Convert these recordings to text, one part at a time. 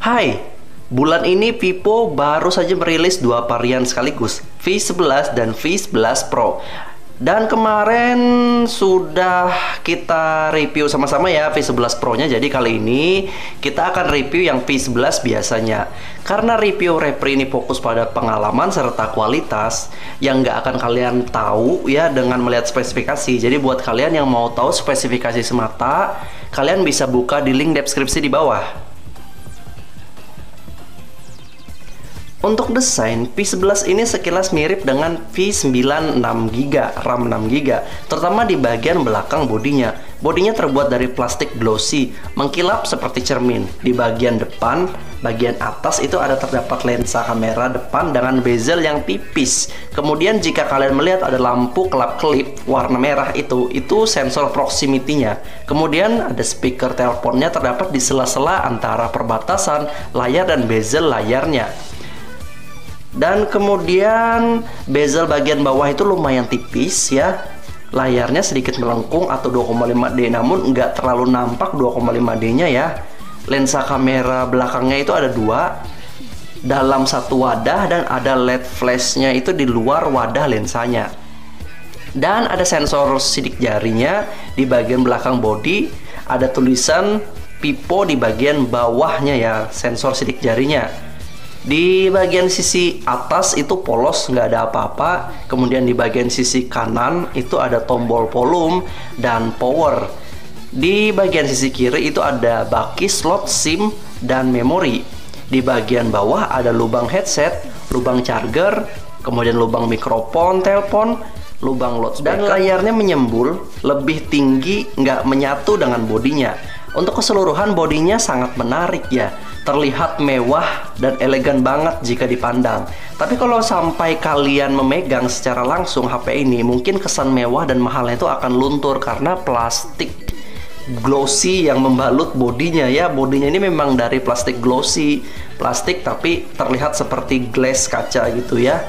Hai, bulan ini Vivo baru saja merilis dua varian sekaligus, V11 dan V11 Pro. Dan kemarin sudah kita review sama-sama ya V11 Pro-nya. Jadi kali ini kita akan review yang V11 biasanya. Karena review Repri ini fokus pada pengalaman serta kualitas yang nggak akan kalian tahu ya dengan melihat spesifikasi. Jadi buat kalian yang mau tahu spesifikasi semata, kalian bisa buka di link deskripsi di bawah. Untuk desain, V11 ini sekilas mirip dengan V9 6GB, RAM 6GB, terutama di bagian belakang bodinya. Bodinya terbuat dari plastik glossy, mengkilap seperti cermin. Di bagian depan, bagian atas itu ada terdapat lensa kamera depan dengan bezel yang tipis. Kemudian jika kalian melihat ada lampu kelap-kelip warna merah itu sensor proximity-nya. Kemudian ada speaker teleponnya terdapat di sela-sela antara perbatasan layar dan bezel layarnya. Dan kemudian bezel bagian bawah itu lumayan tipis ya. Layarnya sedikit melengkung atau 2,5D, namun nggak terlalu nampak 2,5D-nya ya. Lensa kamera belakangnya itu ada dua dalam satu wadah, dan ada LED flashnya itu di luar wadah lensanya. Dan ada sensor sidik jarinya di bagian belakang bodi. Ada tulisan Vivo di bagian bawahnya ya, sensor sidik jarinya. Di bagian sisi atas itu polos, nggak ada apa-apa. Kemudian di bagian sisi kanan itu ada tombol volume dan power. Di bagian sisi kiri itu ada baki slot SIM dan memori. Di bagian bawah ada lubang headset, lubang charger, kemudian lubang mikrofon, telepon, lubang loudspeaker. Dan layarnya menyembul, lebih tinggi, nggak menyatu dengan bodinya. Untuk keseluruhan bodinya sangat menarik ya, terlihat mewah dan elegan banget jika dipandang. Tapi kalau sampai kalian memegang secara langsung HP ini, mungkin kesan mewah dan mahalnya itu akan luntur karena plastik glossy yang membalut bodinya ya. Bodinya ini memang dari plastik glossy, plastik tapi terlihat seperti glass kaca gitu ya.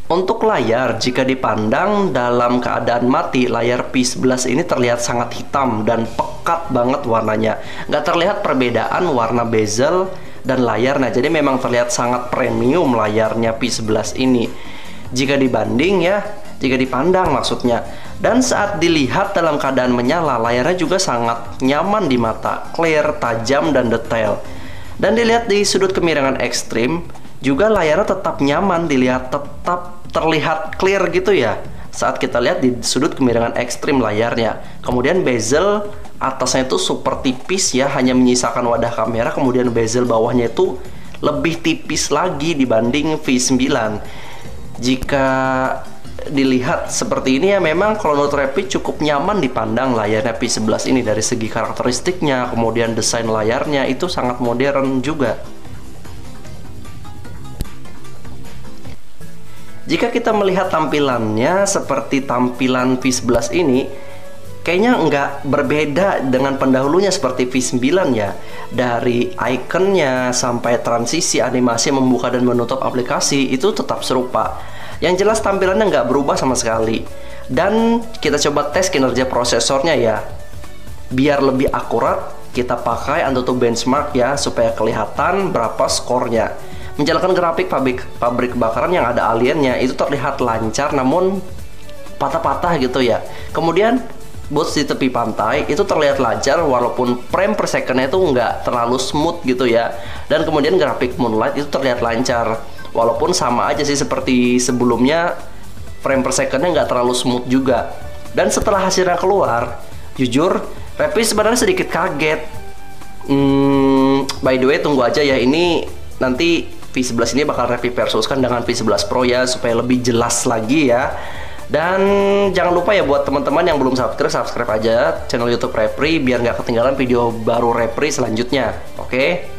Untuk layar, jika dipandang dalam keadaan mati, layar V11 ini terlihat sangat hitam dan pekat banget warnanya. Nggak terlihat perbedaan warna bezel dan layarnya, jadi memang terlihat sangat premium layarnya V11 ini. Jika dipandang maksudnya. Dan saat dilihat dalam keadaan menyala, layarnya juga sangat nyaman di mata, clear, tajam, dan detail. Dan dilihat di sudut kemiringan ekstrim, juga layarnya tetap nyaman dilihat, tetap terlihat clear gitu ya saat kita lihat di sudut kemiringan ekstrim layarnya. Kemudian bezel atasnya itu super tipis ya, hanya menyisakan wadah kamera. Kemudian bezel bawahnya itu lebih tipis lagi dibanding V9. Jika dilihat seperti ini ya, memang kalau menurut Repri cukup nyaman dipandang layarnya V11 ini. Dari segi karakteristiknya, kemudian desain layarnya itu sangat modern juga. Jika kita melihat tampilannya seperti tampilan V11 ini, kayaknya nggak berbeda dengan pendahulunya seperti V9 ya. Dari ikonnya sampai transisi animasi membuka dan menutup aplikasi itu tetap serupa. Yang jelas tampilannya nggak berubah sama sekali. Dan kita coba tes kinerja prosesornya ya. Biar lebih akurat, kita pakai AnTuTu benchmark ya, supaya kelihatan berapa skornya. Menjalankan grafik pabrik kebakaran yang ada aliennya itu terlihat lancar namun patah-patah gitu ya. Kemudian boots di tepi pantai itu terlihat lancar walaupun frame per secondnya itu nggak terlalu smooth gitu ya. Dan kemudian grafik moonlight itu terlihat lancar walaupun sama aja sih seperti sebelumnya, frame per secondnya nggak terlalu smooth juga. Dan setelah hasilnya keluar, jujur Repri sebenarnya sedikit kaget. By the way, tunggu aja ya, ini nanti V11 ini bakal Repri versuskan dengan V11 Pro ya, supaya lebih jelas lagi ya. Dan jangan lupa ya buat teman-teman yang belum subscribe aja channel YouTube Repri biar nggak ketinggalan video baru Repri selanjutnya. Oke?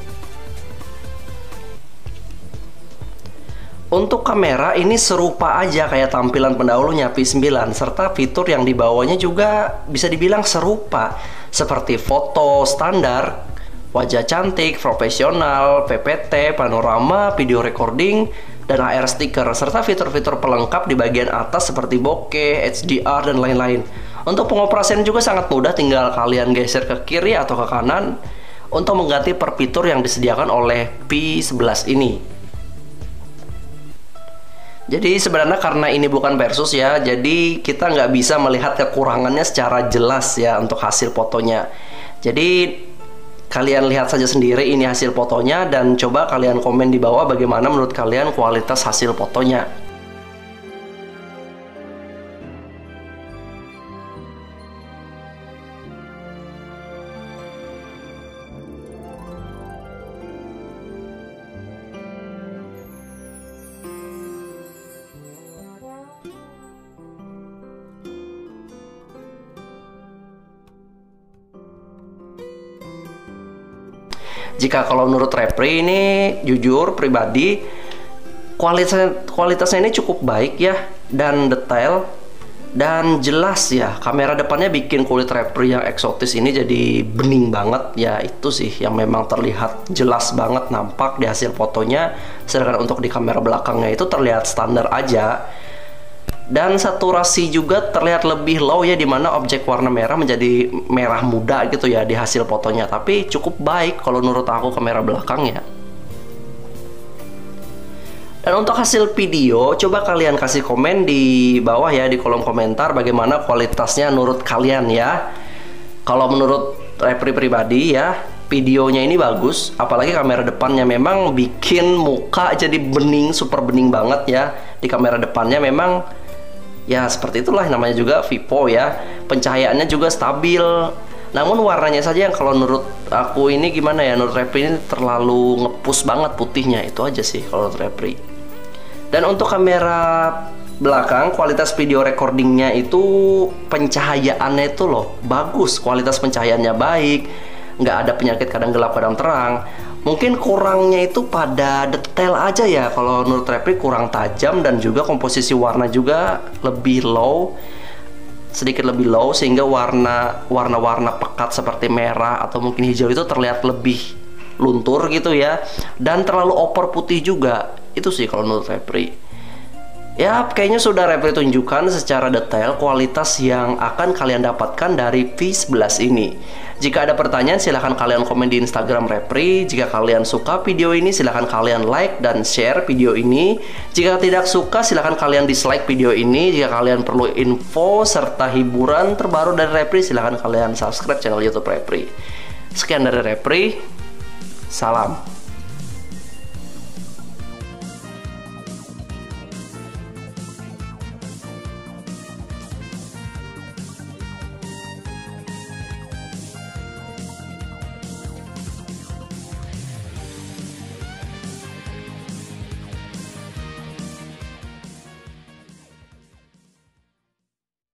Untuk kamera ini serupa aja kayak tampilan pendahulunya V9, serta fitur yang dibawanya juga bisa dibilang serupa, seperti foto standar, wajah cantik, profesional, PPT, panorama, video recording, dan AR sticker, serta fitur-fitur pelengkap di bagian atas seperti bokeh, HDR, dan lain-lain. Untuk pengoperasian juga sangat mudah, tinggal kalian geser ke kiri atau ke kanan untuk mengganti per fitur yang disediakan oleh P11 ini. Jadi sebenarnya karena ini bukan Versus ya, jadi kita nggak bisa melihat kekurangannya secara jelas ya untuk hasil fotonya. Jadi kalian lihat saja sendiri ini hasil fotonya, dan coba kalian komen di bawah bagaimana menurut kalian kualitas hasil fotonya. Jika kalau menurut Repri ini, jujur pribadi, kualitasnya ini cukup baik ya, dan detail dan jelas ya. Kamera depannya bikin kulit Repri yang eksotis ini jadi bening banget ya, itu sih yang memang terlihat jelas banget nampak di hasil fotonya. Sedangkan untuk di kamera belakangnya itu terlihat standar aja. Dan saturasi juga terlihat lebih low ya, dimana objek warna merah menjadi merah muda gitu ya di hasil fotonya. Tapi cukup baik kalau menurut aku kamera belakangnya. Dan untuk hasil video, coba kalian kasih komen di bawah ya, di kolom komentar bagaimana kualitasnya menurut kalian ya. Kalau menurut Repri pribadi ya, videonya ini bagus, apalagi kamera depannya memang bikin muka jadi bening, super bening banget ya. Di kamera depannya memang ya seperti itulah, namanya juga Vivo ya. Pencahayaannya juga stabil. Namun warnanya saja yang kalau menurut aku ini gimana ya, menurut Repri ini terlalu ngepush banget putihnya. Itu aja sih kalau menurut Repri. Dan untuk kamera belakang, kualitas video recordingnya itu pencahayaannya itu loh bagus, kualitas pencahayaannya baik, nggak ada penyakit kadang gelap kadang terang. Mungkin kurangnya itu pada detail aja ya, kalau menurut Repri kurang tajam, dan juga komposisi warna juga lebih low, sedikit lebih low, sehingga warna-warna pekat seperti merah atau mungkin hijau itu terlihat lebih luntur gitu ya, dan terlalu over putih juga. Itu sih kalau menurut Repri. Ya, kayaknya sudah Repri tunjukkan secara detail kualitas yang akan kalian dapatkan dari V11 ini. Jika ada pertanyaan, silahkan kalian komen di Instagram Repri. Jika kalian suka video ini, silahkan kalian like dan share video ini. Jika tidak suka, silahkan kalian dislike video ini. Jika kalian perlu info serta hiburan terbaru dari Repri, silahkan kalian subscribe channel YouTube Repri. Sekian dari Repri. Salam.